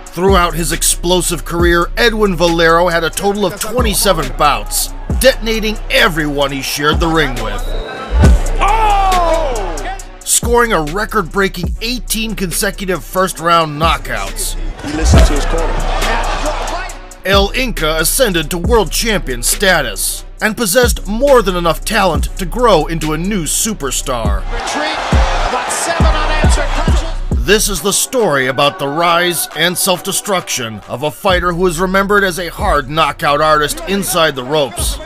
Throughout his explosive career, Edwin Valero had a total of 27 bouts, detonating everyone he shared the ring with. Scoring a record-breaking 18 consecutive first-round knockouts. He listened to his corner. El Inca ascended to world champion status and possessed more than enough talent to grow into a new superstar. Retreat, about 7 unanswered punches. This is the story about the rise and self-destruction of a fighter who is remembered as a hard knockout artist inside the ropes,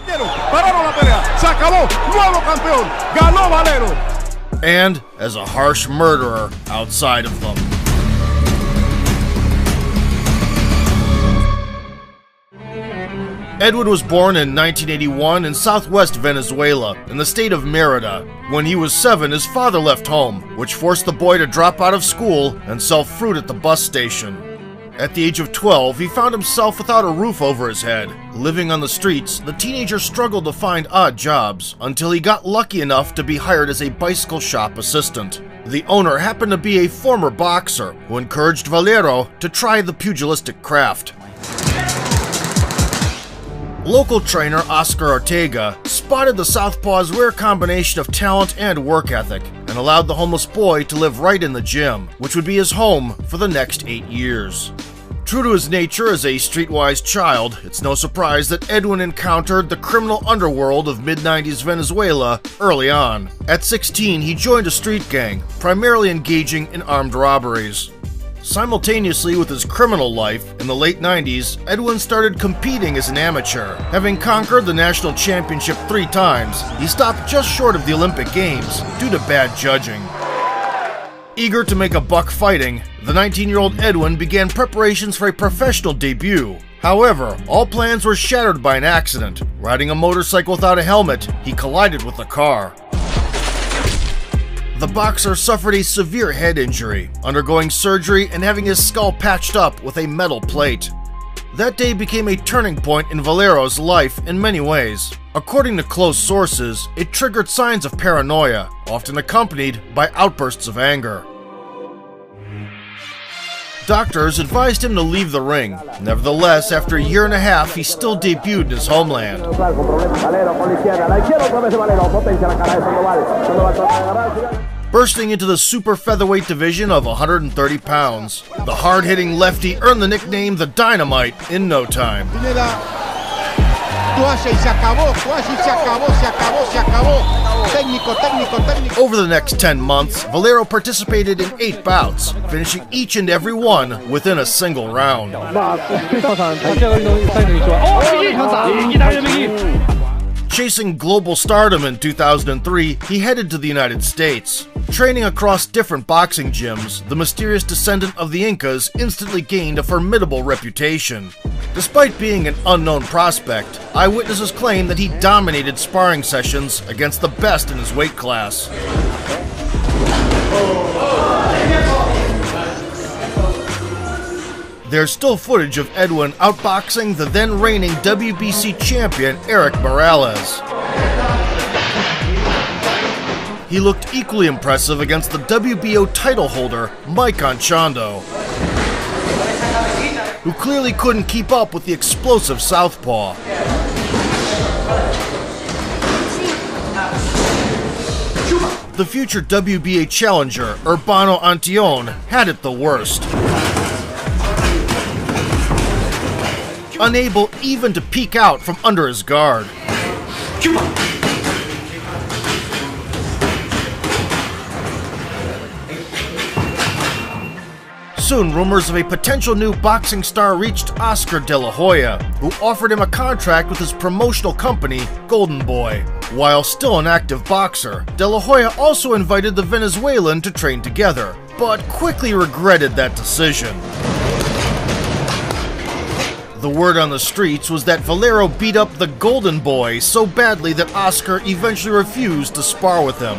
and as a harsh murderer outside of them. Edwin was born in 1981 in southwest Venezuela, in the state of Mérida. When he was 7, his father left home, which forced the boy to drop out of school and sell fruit at the bus station. At the age of 12, he found himself without a roof over his head. Living on the streets, the teenager struggled to find odd jobs until he got lucky enough to be hired as a bicycle shop assistant. The owner happened to be a former boxer who encouraged Valero to try the pugilistic craft. Local trainer Oscar Ortega spotted the southpaw's rare combination of talent and work ethic and allowed the homeless boy to live right in the gym, which would be his home for the next 8 years. True to his nature as a streetwise child, it's no surprise that Edwin encountered the criminal underworld of mid-90s Venezuela early on. At 16, he joined a street gang, primarily engaging in armed robberies. Simultaneously with his criminal life, in the late 90s, Edwin started competing as an amateur. Having conquered the national championship 3 times, he stopped just short of the Olympic Games due to bad judging. Eager to make a buck fighting, the 19-year-old Edwin began preparations for a professional debut. However, all plans were shattered by an accident. Riding a motorcycle without a helmet, he collided with a car. The boxer suffered a severe head injury, undergoing surgery and having his skull patched up with a metal plate. That day became a turning point in Valero's life in many ways. According to close sources, it triggered signs of paranoia, often accompanied by outbursts of anger. Doctors advised him to leave the ring. Nevertheless, after a year and a half, he still debuted in his homeland. Bursting into the super featherweight division of 130 pounds, the hard-hitting lefty earned the nickname the Dynamite in no time. Over the next 10 months, Valero participated in 8 bouts, finishing each and every one within a single round. Chasing global stardom in 2003, he headed to the United States. Training across different boxing gyms, the mysterious descendant of the Incas instantly gained a formidable reputation. Despite being an unknown prospect, eyewitnesses claim that he dominated sparring sessions against the best in his weight class. There's still footage of Edwin outboxing the then reigning WBC champion Eric Morales. He looked equally impressive against the WBO title holder Mike Anchondo, who clearly couldn't keep up with the explosive southpaw. The future WBA challenger Urbano Antion had it the worst. Unable even to peek out from under his guard. Soon, rumors of a potential new boxing star reached Oscar De La Hoya, who offered him a contract with his promotional company, Golden Boy. While still an active boxer, De La Hoya also invited the Venezuelan to train together, but quickly regretted that decision. The word on the streets was that Valero beat up the Golden Boy so badly that Oscar eventually refused to spar with him.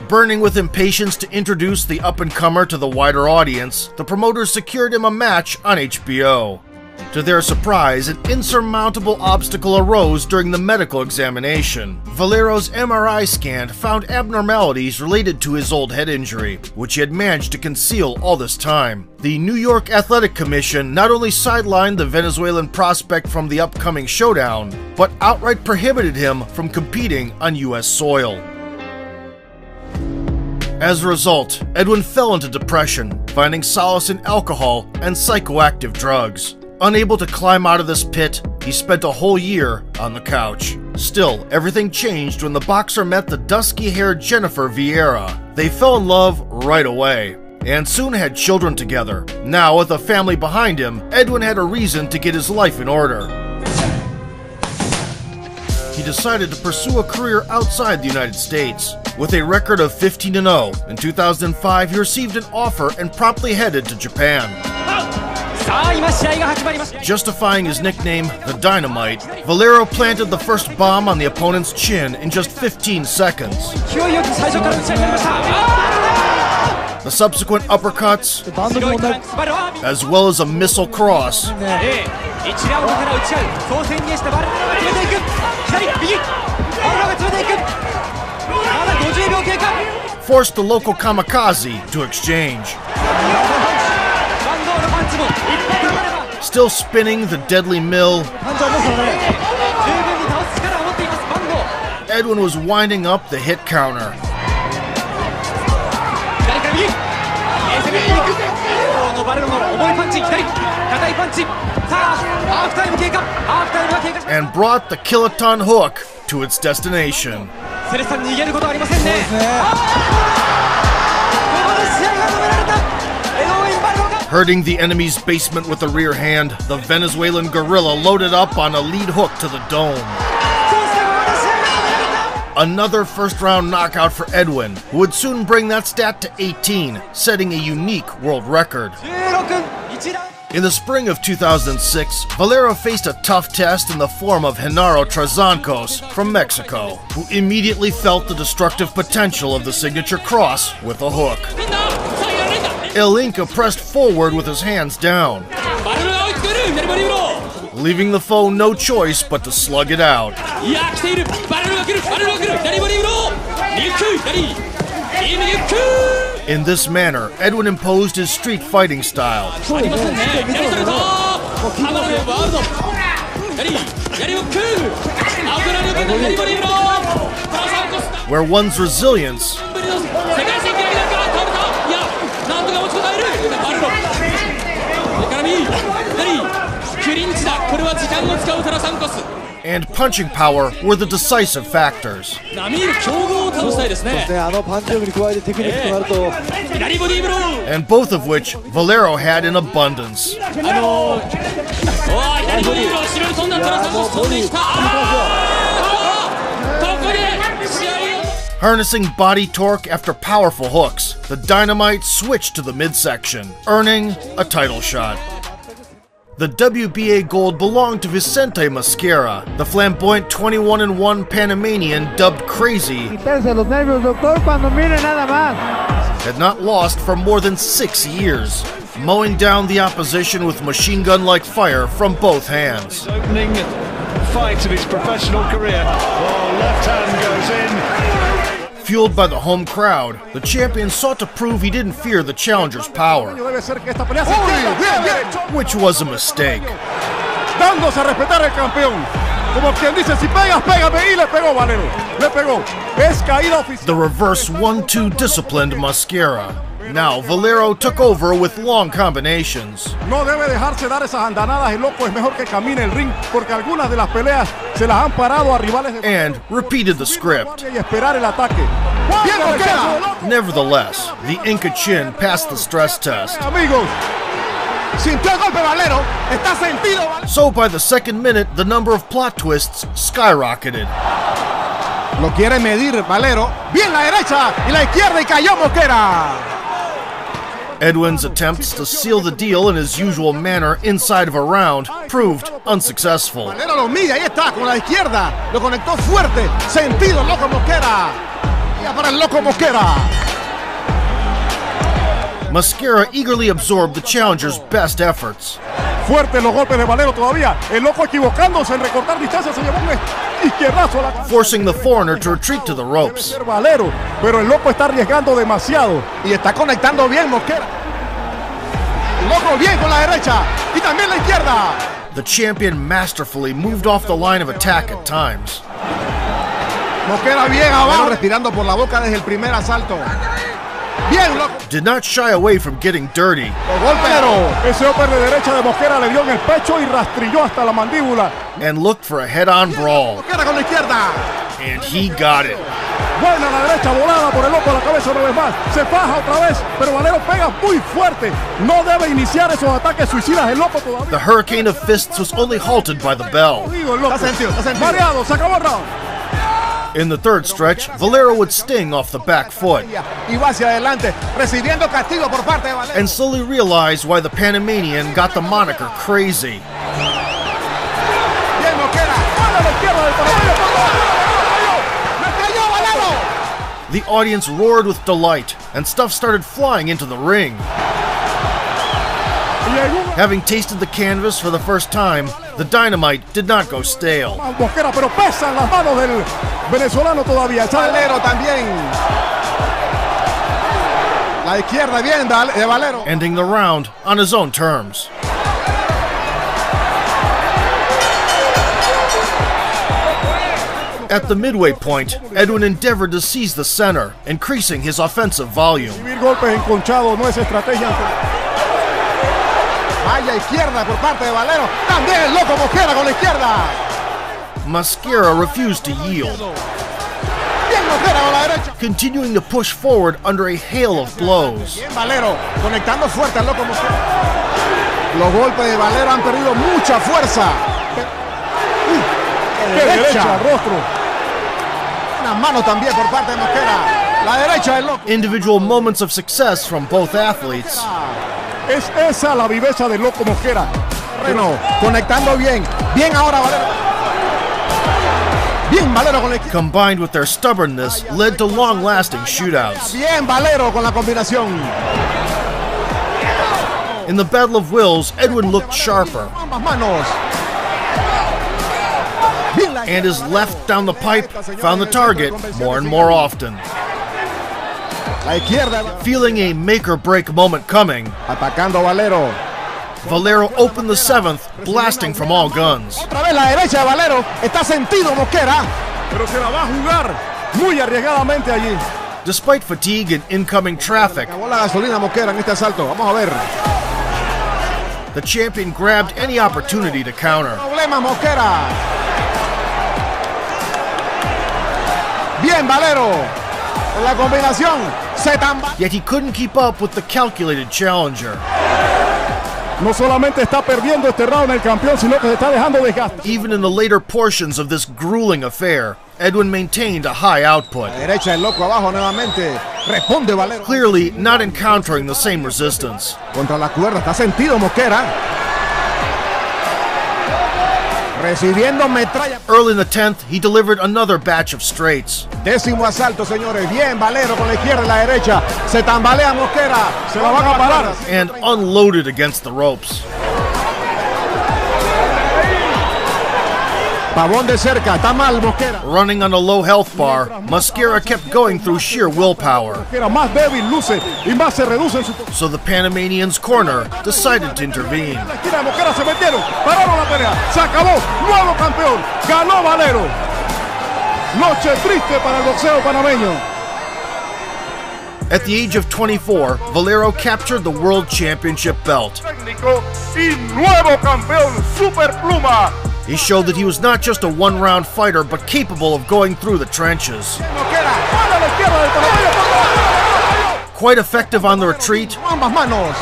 Burning with impatience to introduce the up-and-comer to the wider audience, the promoters secured him a match on HBO. To their surprise, an insurmountable obstacle arose during the medical examination. Valero's MRI scan found abnormalities related to his old head injury, which he had managed to conceal all this time. The New York Athletic Commission not only sidelined the Venezuelan prospect from the upcoming showdown, but outright prohibited him from competing on U.S. soil. As a result, Edwin fell into depression, finding solace in alcohol and psychoactive drugs. Unable to climb out of this pit, he spent a whole year on the couch. Still, everything changed when the boxer met the dusky-haired Jennifer Vieira. They fell in love right away, and soon had children together. Now, with a family behind him, Edwin had a reason to get his life in order. He decided to pursue a career outside the United States. With a record of 15-0, in 2005 he received an offer and promptly headed to Japan. Justifying his nickname, the Dynamite, Valero planted the first bomb on the opponent's chin in just 15 seconds. The subsequent uppercuts, as well as a missile cross, forced the local kamikaze to exchange. Still spinning the deadly mill, Edwin was winding up the hit counter. And brought the kiloton hook to its destination. Hurting the enemy's basement with the rear hand, the Venezuelan guerrilla loaded up on a lead hook to the dome. Another first-round knockout for Edwin, who would soon bring that stat to 18, setting a unique world record. In the spring of 2006, Valero faced a tough test in the form of Genaro Trazancos from Mexico, who immediately felt the destructive potential of the signature cross with a hook. El Inca pressed forward with his hands down, leaving the foe no choice but to slug it out. In this manner, Edwin imposed his street fighting style, where one's resilience and punching power were the decisive factors. And both of which Valero had in abundance. Harnessing body torque after powerful hooks, the Dynamite switched to the midsection, earning a title shot. The WBA gold belonged to Vicente Mosquera, the flamboyant 21-1 Panamanian dubbed Crazy, had not lost for more than 6 years, mowing down the opposition with machine gun-like fire from both hands. Opening fight of his professional career. Oh, left hand goes in. Fueled by the home crowd, the champion sought to prove he didn't fear the challenger's power, which was a mistake. Dándose a respetar el campeón. Como quien dice, si pegas, pégame, y le pegó Valero. Le pegó. Es caída oficial. The reverse 1-2 disciplined Mosquera. Now Valero took over with long combinations. No debe dejarse dar esas andanadas, el loco es mejor que camine el ring porque algunas de las peleas se las han parado a rivales de... And repeated the script. Y esperar el ataque. Nevertheless, the Inca Chin passed the stress test. Amigos, sintió el golpe Valero, está sentido. So by the second minute, the number of plot twists skyrocketed. Lo quiere medir Valero. Bien la derecha y la izquierda y cayó Mosquera. Edwin's attempts to seal the deal in his usual manner inside of a round proved unsuccessful. Valero lo mide, ahí está, con la izquierda. Lo conectó fuerte. Sentido, loco Mosquera. Ya para el loco Mosquera. Mosquera eagerly absorbed the challenger's best efforts. Fuerte los golpes de Valero todavía. El loco equivocándose en recortar distancia. Se llevó un izquierdazo a la cabeza. Forcing the foreigner to retreat to the ropes. Valero, pero el loco está arriesgando demasiado. Y está conectando bien Mosquera. El loco bien con la derecha y también la izquierda. The champion masterfully moved off the line of attack at times. Mosquera bien abajo, respirando por la boca desde el primer asalto. Bien, loco. Did not shy away from getting dirty. Ese upper de derecha de Mosquera le dio en el pecho y rastrilló hasta la mandíbula. And looked for a head-on brawl. Mosquera con la izquierda. And he got it. Buena la derecha, volada por el loco a la cabeza una vez más. Se faja otra vez, pero Valero pega muy fuerte. No debe iniciar esos ataques suicidas el loco todavía. The hurricane of fists was only halted by the bell. Está sentido. Mareado, se acabó el round. In the third stretch, Valero would sting off the back foot. Y va hacia adelante, recibiendo castigo por parte de Valero. And slowly realized why the Panamanian got the moniker Crazy. Bien, Mosquera. Buena la izquierda del panameño. ¡Me cayó Valero! The audience roared with delight, and stuff started flying into the ring. Having tasted the canvas for the first time, the dynamite did not go stale. Mosquera, pero pesan las manos del venezolano todavía. Valero también. La izquierda bien de Valero. Ending the round on his own terms. At the midway point, Edwin endeavored to seize the center, increasing his offensive volume. Recibir golpes enconchados no es estrategia. Vaya izquierda por parte de Valero. También el loco Mosquera con la izquierda. Mosquera refused to yield, Bien Mosquera con la derecha. continuing to push forward under a hail of blows. Bien Valero, conectando fuerte al loco Mosquera. Los golpes de Valero han perdido mucha fuerza. Derecha, rostro. Una mano también por parte de Mosquera. La derecha del loco. Individual moments of success from both athletes, Es esa la viveza del loco Mosquera. Reno, conectando bien. Bien ahora Valero. Bien Valero con la izquierda. combined with their stubbornness, led to long-lasting shootouts. Bien Valero con la combinación. In the Battle of Wills, Edwin looked sharper, Ambas manos. Bien la and his left down the pipe found the target more and more often. La izquierda. Feeling a make-or-break moment coming, Atacando Valero. Valero opened the seventh, blasting from all guns. Otra vez la derecha de Valero. Está sentido Mosquera. Pero se la va a jugar muy arriesgadamente allí. Despite fatigue and incoming traffic, Acabó la gasolina Mosquera en este asalto. Vamos a ver. the champion grabbed any opportunity to counter. Problema Mosquera. Bien Valero. Con la combinación. Se tambaleó. Yet he couldn't keep up with the calculated challenger. No solamente está perdiendo este round el campeón, sino que se está dejando desgastar. Even in the later portions of this grueling affair, Edwin maintained a high output, La derecha del loco abajo nuevamente. Responde Valero. clearly not encountering the same resistance. Contra la cuerda. Está sentido Mosquera. Recibiendo metralla. Early in the 10th, he delivered another batch of straights. Décimo asalto, señores. Bien Valero con la izquierda y la derecha. Se tambalea Mosquera. Se la van a parar. And unloaded against the ropes. Pavón de cerca. Está mal Mosquera. Running on a low health bar, Mosquera kept going through sheer willpower, Mosquera más débil luce y más se reduce en su... so the Panamanian's corner decided to intervene. La esquina de Mosquera se metieron, pararon la pelea, se acabó, nuevo campeón, ganó Valero. Noche triste para el boxeo panameño. At the age of 24, Valero captured the World Championship belt. Técnico y nuevo campeón superpluma. He showed that he was not just a one-round fighter, but capable of going through the trenches. Mosquera. A la izquierda del panameño. Quite effective on the retreat, Ambas manos.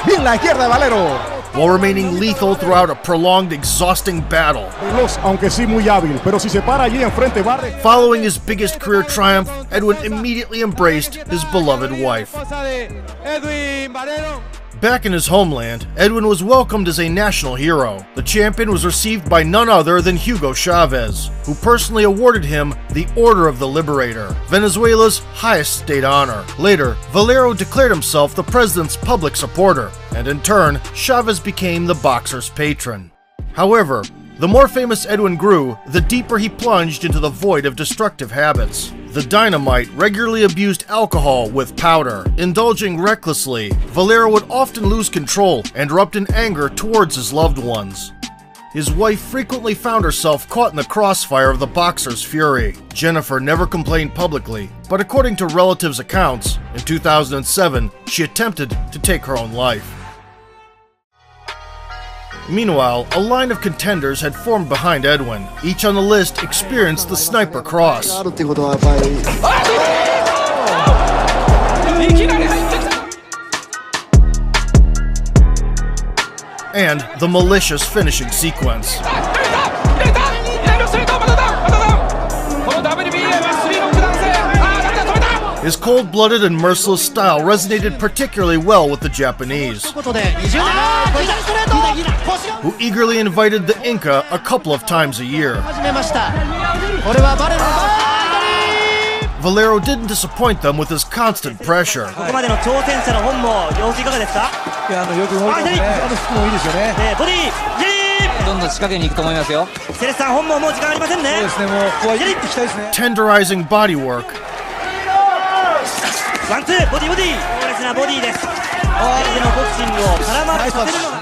Bien la izquierda de Valero. while remaining lethal throughout a prolonged, exhausting battle. Veloz, aunque sí muy hábil, pero si se para allí enfrente barre. Following his biggest career triumph, Edwin immediately embraced his beloved wife. Back in his homeland, Edwin was welcomed as a national hero. The champion was received by none other than Hugo Chavez, who personally awarded him the Order of the Liberator, Venezuela's highest state honor. Later, Valero declared himself the president's public supporter, and in turn, Chavez became the boxer's patron. However, the more famous Edwin grew, the deeper he plunged into the void of destructive habits. The Dynamite regularly abused alcohol with powder. Indulging recklessly, Valero would often lose control and erupt in anger towards his loved ones. His wife frequently found herself caught in the crossfire of the boxer's fury. Jennifer never complained publicly, but according to relatives' accounts, in 2007, she attempted to take her own life. Meanwhile, a line of contenders had formed behind Edwin. Each on the list experienced the sniper cross. And the malicious finishing sequence. His cold-blooded and merciless style resonated particularly well with the Japanese, who eagerly invited the Inca a couple of times a year. Valero didn't disappoint them with his constant pressure. Tenderizing bodywork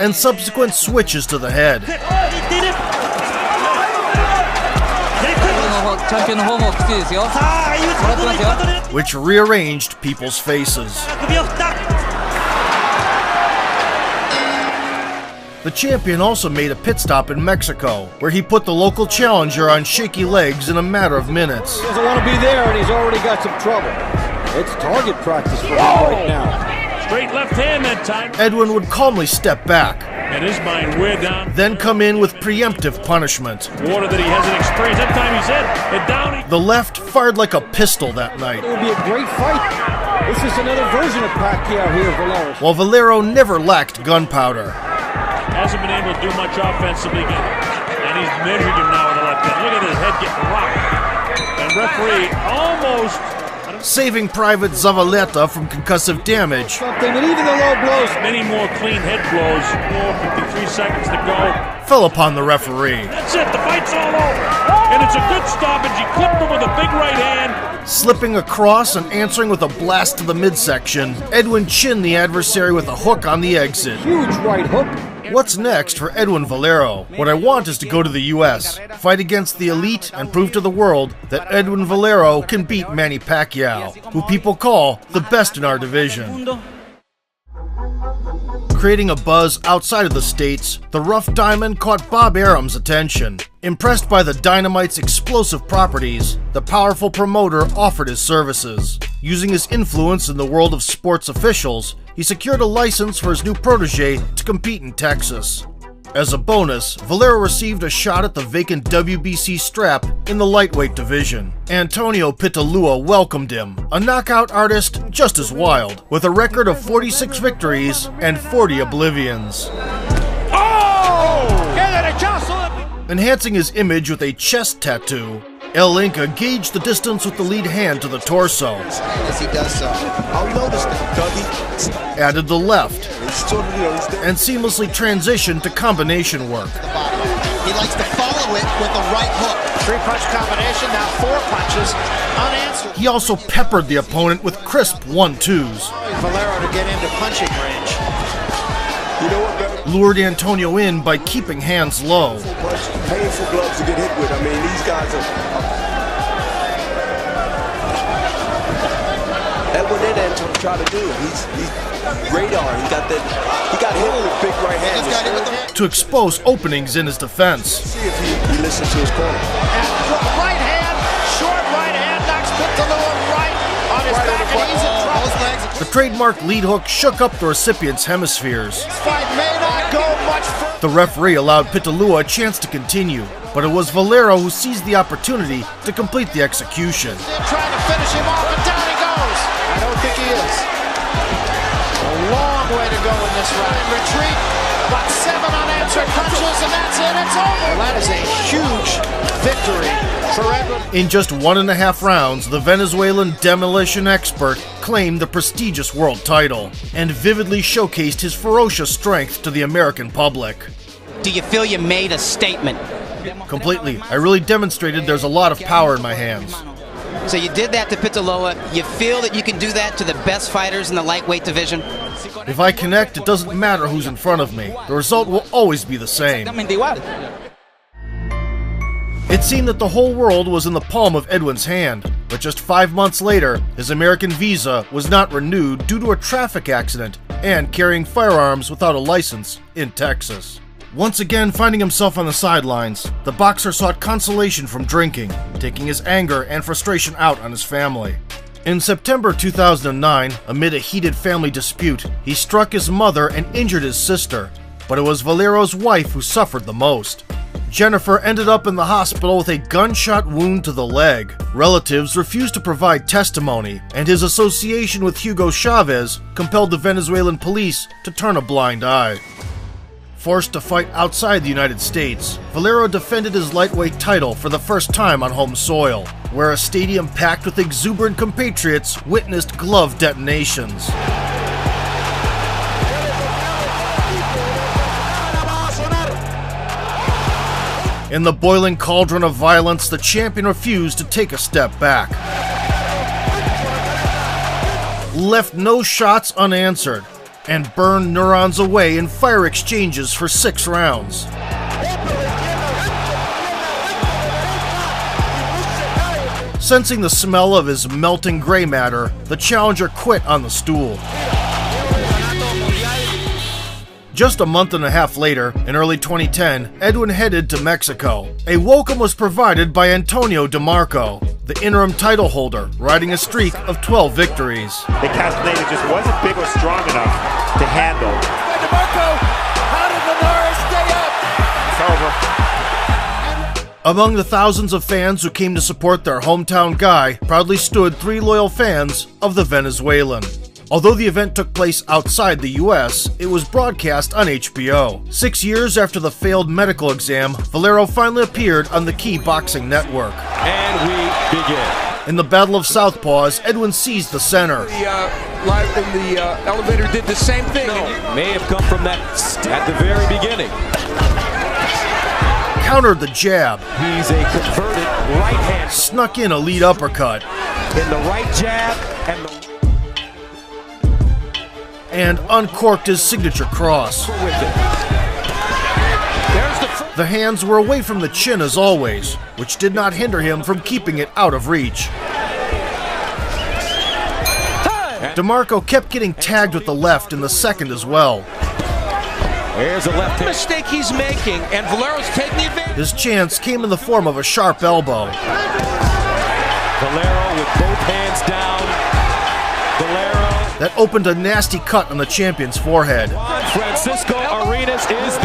and subsequent switches to the head, which rearranged people's faces. The champion also made a pit stop in Mexico, where he put the local challenger on shaky legs in a matter of minutes. He doesn't want to be there, and he's already got some trouble. It's target practice for him right now. Straight left hand that time. Edwin would calmly step back, And his mind way down. then come in with preemptive punishment. Water that he hasn't experienced. That time he's hit. And down. The left fired like a pistol that night, It will be a great fight. This is another version of Pacquiao here, Valero. while Valero never lacked gunpowder. Hasn't been able to do much offensively. And he's measured him now with the left hand. Look at his head getting rocked. And referee almost saving Private Zavaleta from concussive damage. Something, and even the low blows. many more clean head blows. 53 seconds to go. Fell upon the referee. That's it. The fight's all over. And it's a good stoppage. He clipped him with a big right hand. Slipping across and answering with a blast to the midsection, Edwin chinned the adversary with a hook on the exit. Huge right hook. What's next for Edwin Valero? What I want is to go to the US, fight against the elite, and prove to the world that Edwin Valero can beat Manny Pacquiao, who people call the best in our division. Creating a buzz outside of the States, the Rough Diamond caught Bob Arum's attention. Impressed by the Dynamite's explosive properties, the powerful promoter offered his services. Using his influence in the world of sports officials, he secured a license for his new protege to compete in Texas. As a bonus, Valero received a shot at the vacant WBC strap in the lightweight division. Antonio Pitalua welcomed him, a knockout artist just as wild, with a record of 46 victories and 40 oblivions. Enhancing his image with a chest tattoo, El Inca gauged the distance with the lead hand to the torso. As he does so, I'll notice that Dougie Added the left, and seamlessly transitioned to combination work. he likes to follow it with a right hook. 3-punch combination, now 4 punches unanswered. He also peppered the opponent with crisp 1-2s. Valero to get into punching range. You know what, better? Lured Antonio in by keeping hands low. Painful gloves to get hit with. I mean, these guys are. That's what that Antonio tried to do. He's radar. He got hit with a big right hand. He's got hit with the To expose openings in his defense. See if he listens to his corner. And right hand, short right hand, knocks Pitalua right on his back, and he's in trouble. The trademark lead hook shook up the recipient's hemispheres. This fight may not go much further. The referee allowed Pitalua a chance to continue, but it was Valero who seized the opportunity to complete the execution. Trying to finish him off, and down he goes. I don't think he is. A long long way to go in this round. Retreat, but 7 unanswered punches, and that's it. It's over. Well, that is a huge victory for Edwin. In just 1.5 rounds, the Venezuelan demolition expert claimed the prestigious world title and vividly showcased his ferocious strength to the American public. Do you feel you made a statement? Completely. I really demonstrated there's a lot of power in my hands. So you did that to Pitaloa. You feel that you can do that to the best fighters in the lightweight division? If I connect, it doesn't matter who's in front of me. The result will always be the same. It seemed that the whole world was in the palm of Edwin's hand, but just 5 months later, his American visa was not renewed due to a traffic accident and carrying firearms without a license in Texas. Once again finding himself on the sidelines, the boxer sought consolation from drinking, taking his anger and frustration out on his family. In September 2009, amid a heated family dispute, he struck his mother and injured his sister, but it was Valero's wife who suffered the most. Jennifer ended up in the hospital with a gunshot wound to the leg. Relatives refused to provide testimony, and his association with Hugo Chavez compelled the Venezuelan police to turn a blind eye. Forced to fight outside the United States, Valero defended his lightweight title for the first time on home soil, where a stadium packed with exuberant compatriots witnessed glove detonations. In the boiling cauldron of violence, the champion refused to take a step back. Left no shots unanswered, and burned neurons away in fire exchanges for 6 rounds. Sensing the smell of his melting gray matter, the challenger quit on the stool. Just a month and a half later, in early 2010, Edwin headed to Mexico. A welcome was provided by Antonio DeMarco, the interim title holder, riding a streak of 12 victories. The Castaneda just wasn't big or strong enough to handle. DeMarco, how did the Norris stay up? It's over. Among the thousands of fans who came to support their hometown guy, proudly stood 3 loyal fans of the Venezuelan. Although the event took place outside the US, it was broadcast on HBO. 6 years after the failed medical exam, Valero finally appeared on the key boxing network. And we begin. In the Battle of Southpaws, Edwin seized the center. The elevator did the same thing. May have come from that at the very beginning. Countered the jab. He's a converted right hand. Snuck in a lead uppercut. In the right jab and uncorked his signature cross. The hands were away from the chin as always, which did not hinder him from keeping it out of reach. DeMarco kept getting tagged with the left in the second as well. There's a left hand. Mistake he's making, and Valero's taking the advantage. His chance came in the form of a sharp elbow. Valero with both hands down. Valero. That opened a nasty cut on the champion's forehead. Francisco Arenas is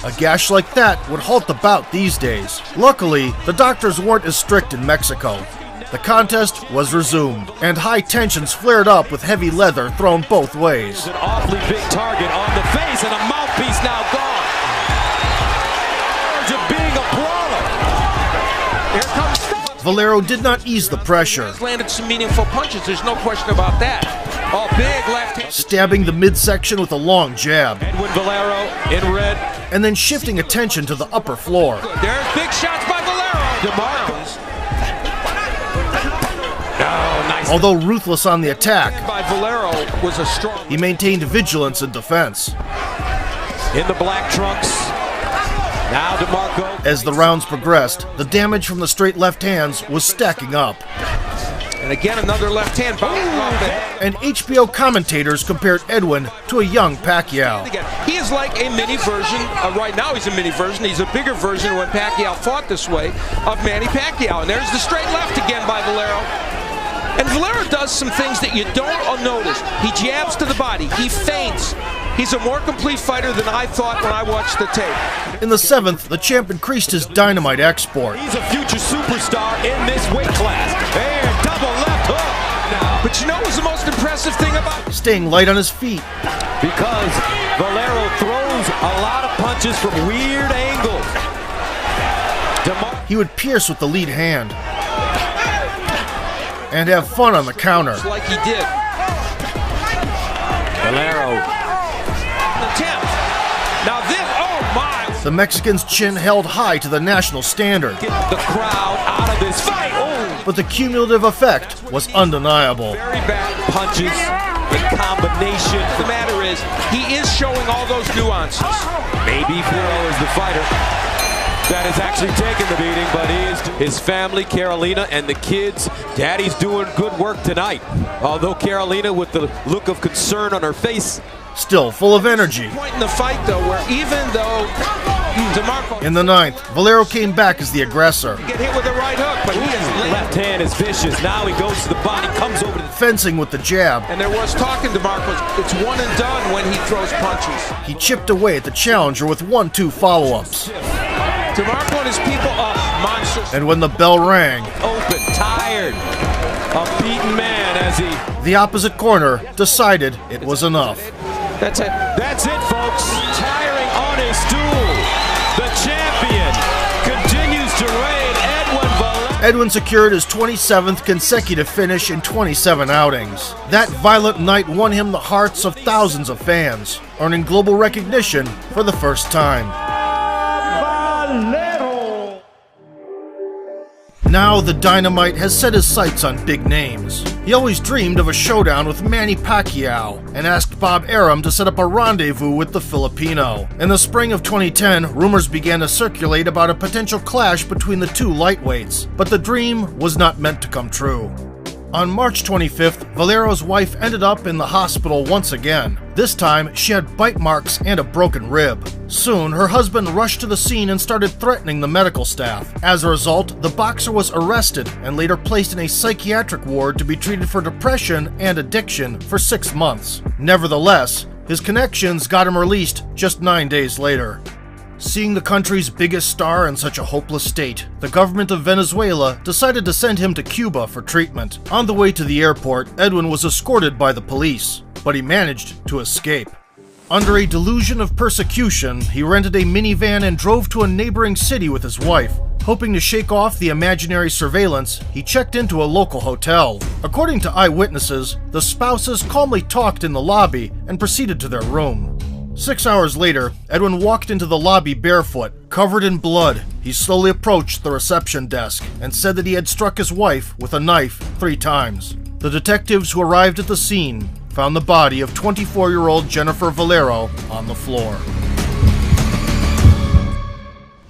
A gash like that would halt the bout these days. Luckily, the doctors weren't as strict in Mexico. The contest was resumed, and high tensions flared up with heavy leather thrown both ways. An awfully big target on the face, and a mouthpiece now gone. To being a brawler. Here comes Valero did not ease the pressure. He's landed some meaningful punches, there's no question about that. Oh, big left hand. Stabbing the midsection with a long jab. Edwin Valero in red. And then shifting attention to the upper floor. There's big shots by Valero. DeMarco's. Nice. Although ruthless on the attack, By Valero was a strong. he maintained vigilance in defense. In the black trunks. Now DeMarco. As the rounds progressed, the damage from the straight left hands was stacking up. And again, another left hand. And HBO commentators compared Edwin to a young Pacquiao. He is like a mini version. Right now, he's a mini version. He's a bigger version when Pacquiao fought this way of Manny Pacquiao. And there's the straight left again by Valero. And Valero does some things that you don't notice. He jabs to the body. He feints. He's a more complete fighter than I thought when I watched the tape. In the 7th, the champ increased his dynamite export. He's a future superstar in this weight class. And double left hook. Now But you know what's the most impressive thing about staying light on his feet. Because Valero throws a lot of punches from weird angles. He would pierce with the lead hand and have fun on the counter. Like he did. Valero. Attempt. Now this, oh my! The Mexican's chin held high to the national standard. Get the crowd out of this fight. Oh. But the cumulative effect was undeniable. Very bad punches in combination. The matter is, he is showing all those nuances. Maybe Valero is the fighter that is actually taking the beating, but he is his family, Carolina, and the kids. Daddy's doing good work tonight. Although Carolina, with the look of concern on her face, still full of energy. Point in the fight, though, where even though DeMarco in the 9th, Valero came back as the aggressor. Get hit with a right hook, but he is left hand is vicious. Now he goes to the body, comes over to the fencing with the jab. And there was talking DeMarco. It's one and done when he throws punches. He chipped away at the challenger with 1-2 follow-ups. DeMarco and his people up, monsters. And when the bell rang, open, tired, a beaten man as he... the opposite corner decided it was enough. That's it. That's it, folks. Tiring on his stool. The champion continues to reign, Edwin Valero. Edwin secured his 27th consecutive finish in 27 outings. That violent night won him the hearts of thousands of fans, earning global recognition for the first time. Now the Dynamite has set his sights on big names. He always dreamed of a showdown with Manny Pacquiao and asked Bob Arum to set up a rendezvous with the Filipino. In the spring of 2010, rumors began to circulate about a potential clash between the two lightweights, but the dream was not meant to come true. On March 25th, Valero's wife ended up in the hospital once again. This time, she had bite marks and a broken rib. Soon, her husband rushed to the scene and started threatening the medical staff. As a result, the boxer was arrested and later placed in a psychiatric ward to be treated for depression and addiction for 6 months. Nevertheless, his connections got him released just 9 days later. Seeing the country's biggest star in such a hopeless state, the government of Venezuela decided to send him to Cuba for treatment. On the way to the airport, Edwin was escorted by the police, but he managed to escape. Under a delusion of persecution, he rented a minivan and drove to a neighboring city with his wife. Hoping to shake off the imaginary surveillance, he checked into a local hotel. According to eyewitnesses, the spouses calmly talked in the lobby and proceeded to their room. 6 hours later, Edwin walked into the lobby barefoot, covered in blood. He slowly approached the reception desk and said that he had struck his wife with a knife 3 times. The detectives who arrived at the scene found the body of 24-year-old Jennifer Valero on the floor.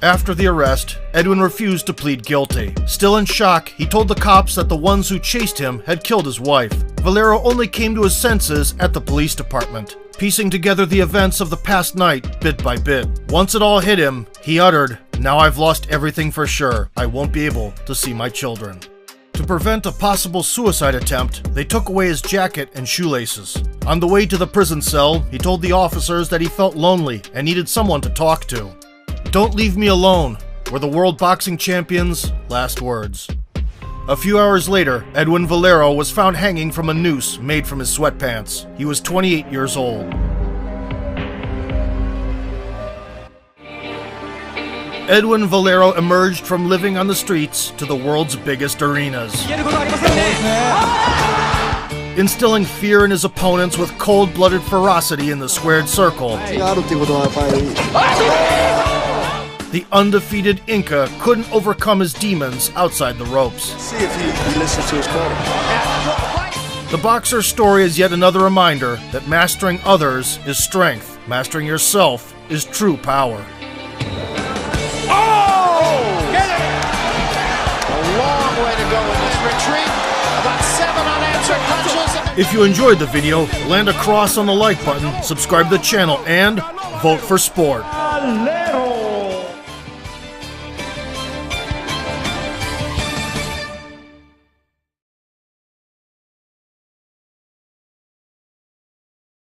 After the arrest, Edwin refused to plead guilty. Still in shock, he told the cops that the ones who chased him had killed his wife. Valero only came to his senses at the police department, piecing together the events of the past night bit by bit. Once it all hit him, he uttered, "Now I've lost everything for sure. I won't be able to see my children." To prevent a possible suicide attempt, they took away his jacket and shoelaces. On the way to the prison cell, he told the officers that he felt lonely and needed someone to talk to. "Don't leave me alone," were the world boxing champion's last words. A few hours later, Edwin Valero was found hanging from a noose made from his sweatpants. He was 28 years old. Edwin Valero emerged from living on the streets to the world's biggest arenas, instilling fear in his opponents with cold-blooded ferocity in the squared circle. The undefeated Inca couldn't overcome his demons outside the ropes. See if he listens to his corner. The boxer's story is yet another reminder that mastering others is strength. Mastering yourself is true power. Oh! Get it! A long way to go in this retreat. About 7 unanswered punches. If you enjoyed the video, land a cross on the like button, subscribe to the channel, and vote for sport.